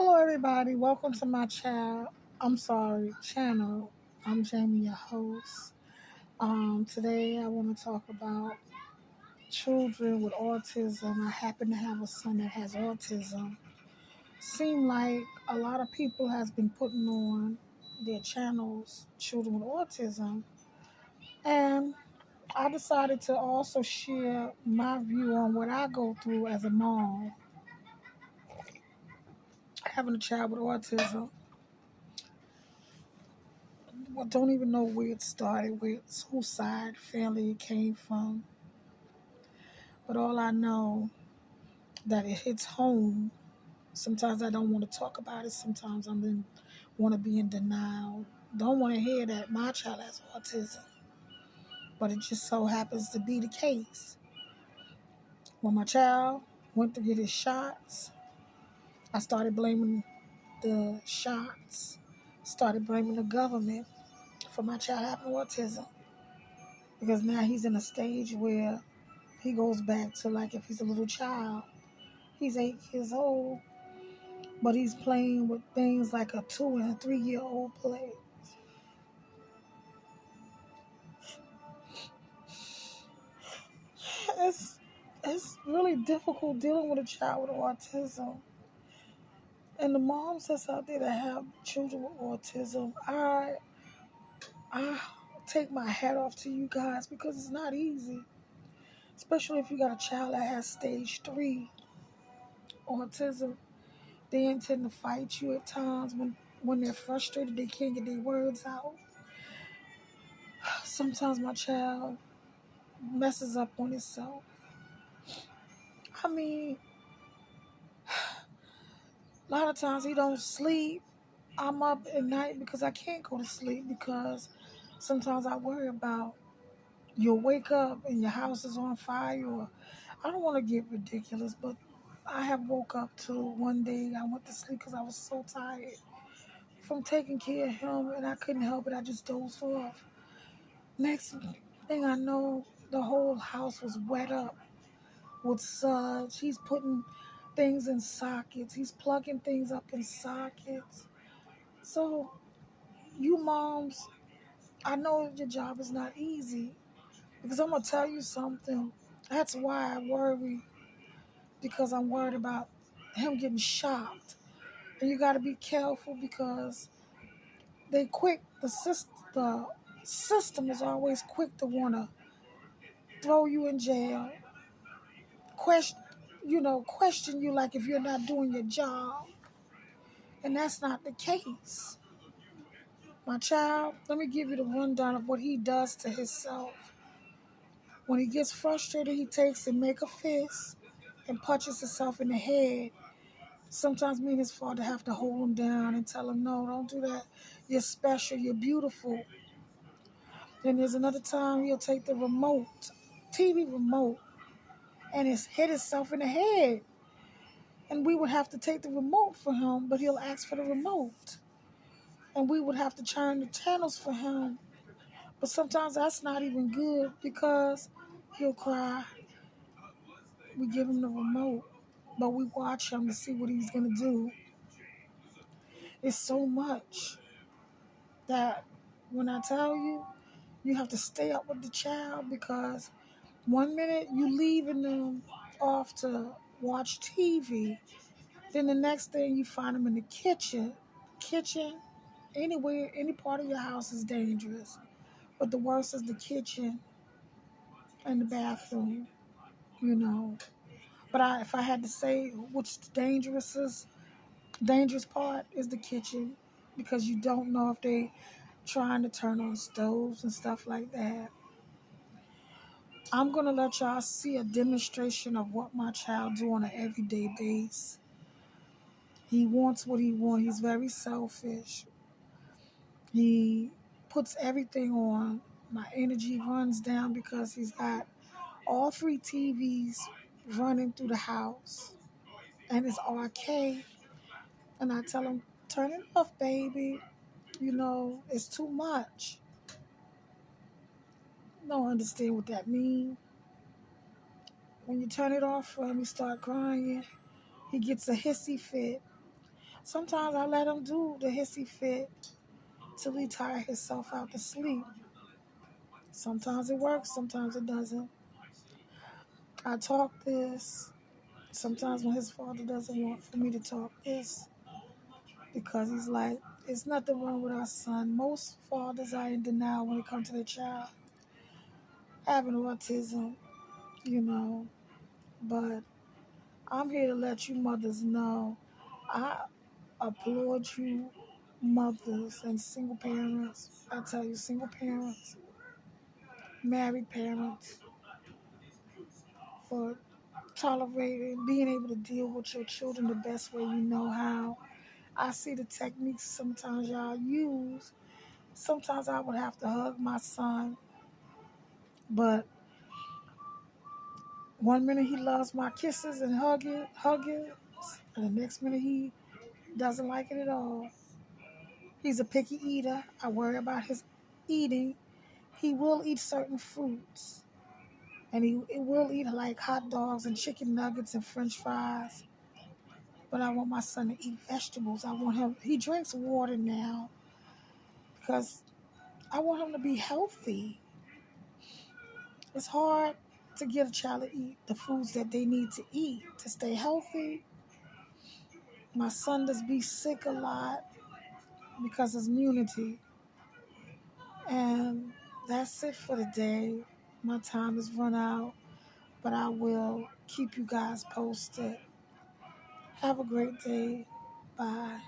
Hello, everybody. Welcome to my channel. I'm Jamie, your host. Today I want to talk about children with autism. I happen to have a son that has autism. Seem like a lot of people has been putting on their channels, children with autism, and I decided to also share my view on what I go through as a mom, having a child with autism. Well, don't even know where it started, whose side family it came from. But all I know that it hits home. Sometimes I don't want to talk about it. Sometimes want to be in denial. Don't want to hear that my child has autism. But it just so happens to be the case. When my child went to get his shots, I started blaming the shots. Started blaming the government for my child having autism. Because now he's in a stage where he goes back to like if he's a little child. He's 8 years old, but he's playing with things like a 2 and a 3-year-old play. It's it's really difficult dealing with a child with autism. And the moms that's out there that have children with autism, I take my hat off to you guys because it's not easy. Especially if you got a child that has stage 3 autism. They intend to fight you at times when they're frustrated, they can't get their words out. Sometimes my child messes up on himself. I mean, a lot of times he don't sleep. I'm up at night because I can't go to sleep because sometimes I worry about you'll wake up and your house is on fire. Or I don't want to get ridiculous, but I have woke up to one day I went to sleep because I was so tired from taking care of him and I couldn't help it. I just dozed off. Next thing I know, the whole house was wet up with suds. He's putting things in sockets. He's plugging things up in sockets. So, you moms, I know your job is not easy because I'm going to tell you something. That's why I worry, because I'm worried about him getting shocked. And you got to be careful because the system is always quick to want to throw you in jail, question you like if you're not doing your job. And that's not the case. My child, let me give you the rundown of what he does to himself. When he gets frustrated, he takes and make a fist and punches himself in the head. Sometimes me and his father have to hold him down and tell him, no, don't do that. You're special. You're beautiful. Then there's another time he'll take the TV remote, and hit himself in the head. And we would have to take the remote for him, but he'll ask for the remote. And we would have to turn the channels for him. But sometimes that's not even good because he'll cry. We give him the remote, but we watch him to see what he's going to do. It's so much that when I tell you, you have to stay up with the child because one minute you leaving them off to watch TV, then the next thing you find them in the kitchen. Anywhere, any part of your house is dangerous. But the worst is the kitchen and the bathroom, you know. But if I had to say which dangerous part is the kitchen because you don't know if they trying to turn on stoves and stuff like that. I'm going to let y'all see a demonstration of what my child do on an everyday basis. He wants what he wants. He's very selfish. He puts everything on. My energy runs down because he's got all 3 TVs running through the house. And it's arcade. And I tell him, turn it off, baby. It's too much. Don't understand what that means. When you turn it off for him, he start crying. He gets a hissy fit. Sometimes I let him do the hissy fit till he tire himself out to sleep. Sometimes it works, sometimes it doesn't. I talk this. Sometimes when his father doesn't want for me to talk this, because he's like, there's nothing wrong with our son. Most fathers are in denial when it comes to their child having autism, you know. But I'm here to let you mothers know I applaud you, mothers and single parents. I tell you, single parents, married parents, for tolerating, being able to deal with your children the best way you know how. I see the techniques sometimes y'all use. Sometimes I would have to hug my son, but one minute he loves my kisses and hugging, and the next minute he doesn't like it at all. He's a picky eater. I worry about his eating. He will eat certain fruits, and he will eat like hot dogs and chicken nuggets and French fries. But I want my son to eat vegetables. I want him. He drinks water now because I want him to be healthy. It's hard to get a child to eat the foods that they need to eat to stay healthy. My son does be sick a lot because of immunity. And that's it for the day. My time has run out, but I will keep you guys posted. Have a great day. Bye.